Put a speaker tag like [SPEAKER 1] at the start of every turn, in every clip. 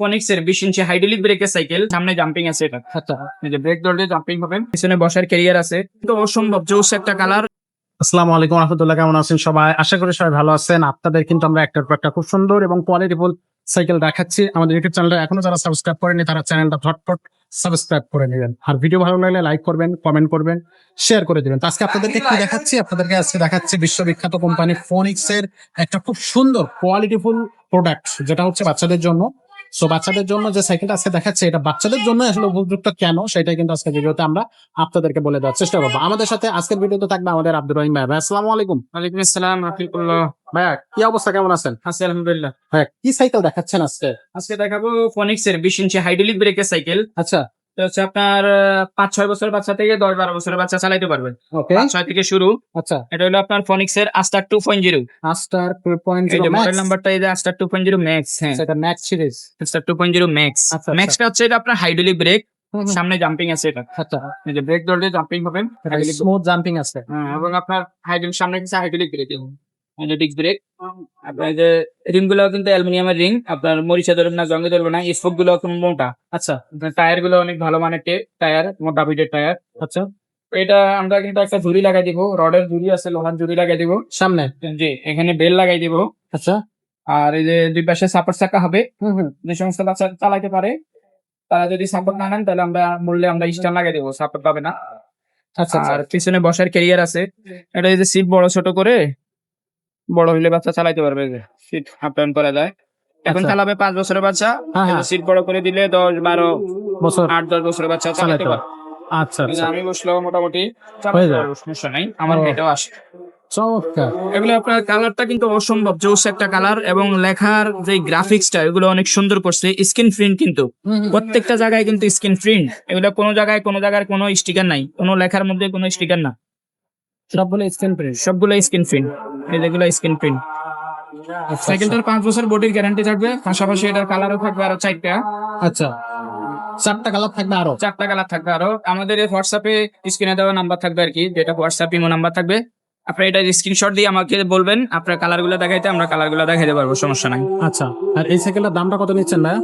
[SPEAKER 1] ফনিক্স এর 20 ইঞ্চি হাইড্রোলিক ব্রেকের সাইকেল, সামনে জাম্পিং আছে এটা। আচ্ছা, এই যে ব্রেক ধরলে জাম্পিং পাবেন, পিছনে বসার ক্যারিয়ার আছে, তো অসম্ভব জোস একটা কালার।
[SPEAKER 2] আসসালামু আলাইকুম রহমতুল্লাহ, কেমন আছেন সবাই? আশা করি সবাই ভালো আছেন। আপনাদের কিন্তু আমরা একটার পর একটা খুব সুন্দর এবং কোয়ালিটিফুল সাইকেল দেখাচ্ছি। আমাদের ইউটিউব চ্যানেলটা এখনো যারা সাবস্ক্রাইব করেনি তারা চ্যানেলটা ঝটপট সাবস্ক্রাইব করে নেবেন, আর ভিডিও ভালো লাগলে লাইক করবেন, কমেন্ট করবেন, শেয়ার করে দিবেন। তো আজকে আপনাদেরকে কি দেখাচ্ছি? আপনাদেরকে আজকে দেখাচ্ছি বিশ্ববিখ্যাত কোম্পানি ফোনিক্স এর একটা খুব সুন্দর কোয়ালিটিফুল প্রোডাক্ট, যেটা হচ্ছে বাচ্চাদের জন্য। সো বাচ্চাদের জন্য যে সাইকেলটা আজকে দেখাচ্ছে, এটা বাচ্চাদের জন্য আসলে উপযুক্ত কেন, সেটাই কিন্তু আজকে ভিডিওতে আমরা আপনাদেরকে বলে দেওয়ার চেষ্টা করবো। আমাদের সাথে আজকের ভিডিওতে থাকবে আমাদের আব্দুর রহিম ভাই। ভাই আসসালামু আলাইকুম।
[SPEAKER 1] ওয়ালাইকুম আসসালাম রাহমাতুল্লাহ।
[SPEAKER 2] ভাইয়া কি অবস্থা, কেমন আছেন?
[SPEAKER 1] আছি আলহামদুলিল্লাহ।
[SPEAKER 2] ভাইয়া কি সাইকেল দেখাচ্ছেন আজকে?
[SPEAKER 1] আজকে দেখাবো ফনিক্স এর 20 ইঞ্চি হাইড্রোলিক ব্রেকের সাইকেল।
[SPEAKER 2] আচ্ছা,
[SPEAKER 1] এটা হচ্ছে আপনার 5-6 বছরের বাচ্চা থেকে 10-12 বছরের বাচ্চা চালাইতে পারবেন।
[SPEAKER 2] ওকে,
[SPEAKER 1] 5-6 থেকে শুরু।
[SPEAKER 2] আচ্ছা।
[SPEAKER 1] এটা হলো আপনার ফনিক্স এর আস্টার 2.0।
[SPEAKER 2] আস্টার
[SPEAKER 1] এই
[SPEAKER 2] 2.0
[SPEAKER 1] যে মডেল
[SPEAKER 2] ম্যাক্স,
[SPEAKER 1] নাম্বারটা, এই যে আস্টার 2.0 ম্যাক্স। হ্যাঁ,
[SPEAKER 2] সেটা ম্যাক্স সিরিজ।
[SPEAKER 1] আস্টার 2.0 ম্যাক্স।
[SPEAKER 2] আচ্ছা,
[SPEAKER 1] ম্যাক্সটা হচ্ছে এটা আপনার হাইড্রোলিক ব্রেক,
[SPEAKER 2] হুম।
[SPEAKER 1] সামনে জাম্পিং আছে এটা।
[SPEAKER 2] আচ্ছা,
[SPEAKER 1] এই যে ব্রেক ধরলে জাম্পিং পাবেন, হাইড্রোলিক।
[SPEAKER 2] স্মুথ জাম্পিং আছে।
[SPEAKER 1] এবং আপনার হাইড্রোলিক সামনে কিছু হাইড্রোলিক ব্রেক, হাইড্রোলিক ব্রেক। আপনার যে রিং গুলো কিন্তু অ্যালুমিনিয়ামের রিং, আপনার মরিচা ধরবে না, জঙ্গে ধরবে না। স্পোক গুলো খুব মোটা।
[SPEAKER 2] আচ্ছা,
[SPEAKER 1] টায়ার গুলো অনেক ভালো মানের টায়ার, মোটা পিটের টায়ার।
[SPEAKER 2] আচ্ছা।
[SPEAKER 1] এটা আমরা কিন্তু একটা ঝুড়ি লাগাই দিব, রডের ঝুড়ি আছে, লোহার ঝুড়ি লাগাই দিব
[SPEAKER 2] সামনে।
[SPEAKER 1] জি, এখানে বেল লাগাই দিব।
[SPEAKER 2] আচ্ছা,
[SPEAKER 1] আর এই যে দুই পাশে সাপোর্ট চাকা হবে।
[SPEAKER 2] হুম।
[SPEAKER 1] যে সমস্ত বাচ্চা চালাইতে পারে তারা যদি সাপোর্ট না নেন, তাহলে আমরা মূল্যে আমরা স্ট্যান্ড লাগাই দেবো, সাপোর্ট পাবে না।
[SPEAKER 2] আচ্ছা,
[SPEAKER 1] আর পিছনে বসার ক্যারিয়ার আছে। এটা যদি সিট বড় ছোট করে, বড় হইলে বাচ্চা চালাইতে পারবে, যে সিট আপ ডাউন করা যায়। এখন
[SPEAKER 2] আচ্ছা।
[SPEAKER 1] চালাবে 5 বছরের বাচ্চা,
[SPEAKER 2] হ্যাঁ।
[SPEAKER 1] সিট বড় করে দিলে 10-12
[SPEAKER 2] বছর
[SPEAKER 1] 8-10 বছরের বাচ্চা চালাইতে পারে।
[SPEAKER 2] আচ্ছা,
[SPEAKER 1] এই যে
[SPEAKER 2] আচ্ছা।
[SPEAKER 1] আমি বসলেও মোটামুটি
[SPEAKER 2] হয়ে
[SPEAKER 1] চালাতে
[SPEAKER 2] যায়।
[SPEAKER 1] পারবো, সমস্যা নাই, আমার
[SPEAKER 2] ও।
[SPEAKER 1] হেঁটেও আসে।
[SPEAKER 2] চমৎকার।
[SPEAKER 1] এগুলো আপনার কালারটা কিন্তু অসম্ভব জোস একটা কালার, এবং লেখার যে গ্রাফিক্সটা এগুলো অনেক সুন্দর করছে। স্ক্রিন প্রিন্ট কিন্তু প্রত্যেকটা জায়গায় কিন্তু স্ক্রিন প্রিন্ট। এগুলো কোনো জায়গায় কোনো জায়গার কোনো স্টিকার নাই, কোনো লেখার মধ্যে কোনো স্টিকার না,
[SPEAKER 2] সবগুলো স্ক্রিন প্রিন্ট।
[SPEAKER 1] সবগুলো স্ক্রিন প্রিন্ট। এই যেগুলো স্ক্রিন প্রিন্ট। সাইকেলটার 5 বছর বডির গ্যারান্টি থাকবে, পাশাপাশি এটার কালারও থাকবে আরো 4টা।
[SPEAKER 2] আচ্ছা, 4টা কালার থাকবে আরো।
[SPEAKER 1] 4টা কালার থাকবে আরো। আমাদের এই হোয়াটসঅ্যাপে স্ক্রিনে দেওয়া নাম্বার থাকবে আর কি, যেটা হোয়াটসঅ্যাপ ইমো নাম্বার থাকবে। আপনি এটা স্ক্রিনশট দিয়ে আমাকে বলবেন, আপনার কালার গুলো দেখাইতে, আমরা কালার গুলো দেখাইতে পারবো, সমস্যা নাই।
[SPEAKER 2] আচ্ছা, আর এই সাইকেলটার দামটা কত নিচ্ছেন ভাইয়া?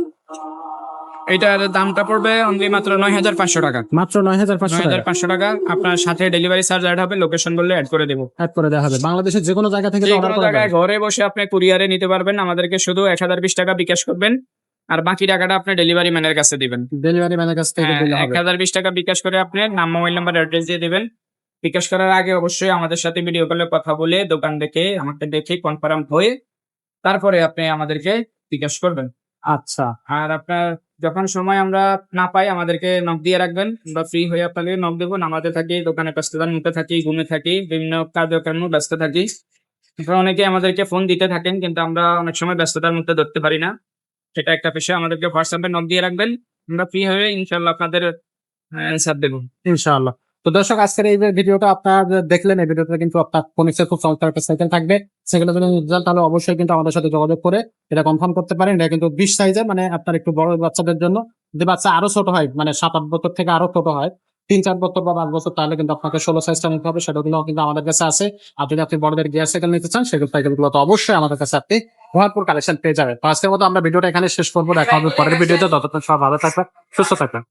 [SPEAKER 1] এটার দামটা পড়বে অনলি মাত্র 9,500 টাকা।
[SPEAKER 2] মাত্র 9,500 টাকা।
[SPEAKER 1] 9,500 টাকা। আপনার সাথে ডেলিভারি চার্জ অ্যাড হবে, লোকেশন বললে অ্যাড করে দেবো।
[SPEAKER 2] অ্যাড করে দেওয়া হবে। বাংলাদেশের যে কোনো জায়গা থেকে
[SPEAKER 1] যে
[SPEAKER 2] অর্ডার
[SPEAKER 1] কোনো
[SPEAKER 2] করা
[SPEAKER 1] জায়গায়
[SPEAKER 2] যাবে।
[SPEAKER 1] ঘরে বসে আপনি কুরিয়ারে নিতে পারবেন। আমাদেরকে শুধু 1,020 টাকা বিকাশ করবেন, আর বাকি টাকাটা আপনি ডেলিভারি ম্যানের কাছে দিবেন।
[SPEAKER 2] ডেলিভারি ম্যানের কাছ থেকে দিলে হবে।
[SPEAKER 1] 1,020 টাকা বিকাশ করে আপনার নাম, মোবাইল নাম্বার, অ্যাড্রেস দিয়ে দিবেন। বিকাশ করার আগে অবশ্যই আমাদের সাথে ভিডিও কলে কথা বলে, দোকান দেখে, আমাকে দেখে কনফার্ম হয়ে তারপরে আপনি আমাদেরকে বিকাশ করবেন।
[SPEAKER 2] আচ্ছা,
[SPEAKER 1] আর আপনার যখন সময় আমরা না পাই, আমাদেরকে নক দিয়ে রাখবেন, আমরা ফ্রি হয়ে আপনাকে নক দেবো। নামাজে থাকি, দোকানে ব্যস্ততার মধ্যে থাকি, ঘুমে থাকি, বিভিন্ন কার্যক্রমে ব্যস্ত থাকি। আপনারা অনেকে আমাদেরকে ফোন দিতে থাকেন, কিন্তু আমরা অনেক সময় ব্যস্ততার মধ্যে ধরতে পারি না। সেটা একটা বিষয়, আমাদেরকে হোয়াটসঅ্যাপে নক দিয়ে রাখবেন, আমরা ফ্রি হয়ে ইনশাল্লাহ আপনাদের অ্যান্সার দেবো।
[SPEAKER 2] ইনশাআল্লাহ। তো দর্শক, আজকের এই ভিডিওটা আপনারা দেখলেন, এই ভিডিওটা কিন্তু আপনার ফোনিক্সের খুব চমৎকার একটা সাইকেল থাকবে। সেগুলো যদি রেজাল্ট, তাহলে অবশ্যই কিন্তু আমাদের সাথে যোগাযোগ করে এটা কনফার্ম করতে পারেন। এটা কিন্তু 20 সাইজের, মানে আপনার একটু বড় বাচ্চাদের জন্য। যদি বাচ্চা আরো ছোট হয়, মানে 7-8 বছর থেকে আরো ছোট হয়, 3-4 বছর বা 5 বছর, তাহলে কিন্তু আপনাকে 16 সাইজটা নিতে হবে। সেটাগুলো কিন্তু আমাদের কাছে আছে। আর যদি আপনি বড়দের গিয়ার সাইকেল নিতে চান, সেগুলো সাইকেলগুলো তো অবশ্যই আমাদের কাছে আপনি ভরপুর কালেকশন পেয়ে যাবেন। তো আজকের মতো আমরা ভিডিওটা এখানে শেষ করবো। দেখা হবে পরের ভিডিওতে। ততক্ষণ সব ভালো থাকবেন, সুস্থ থাকবেন।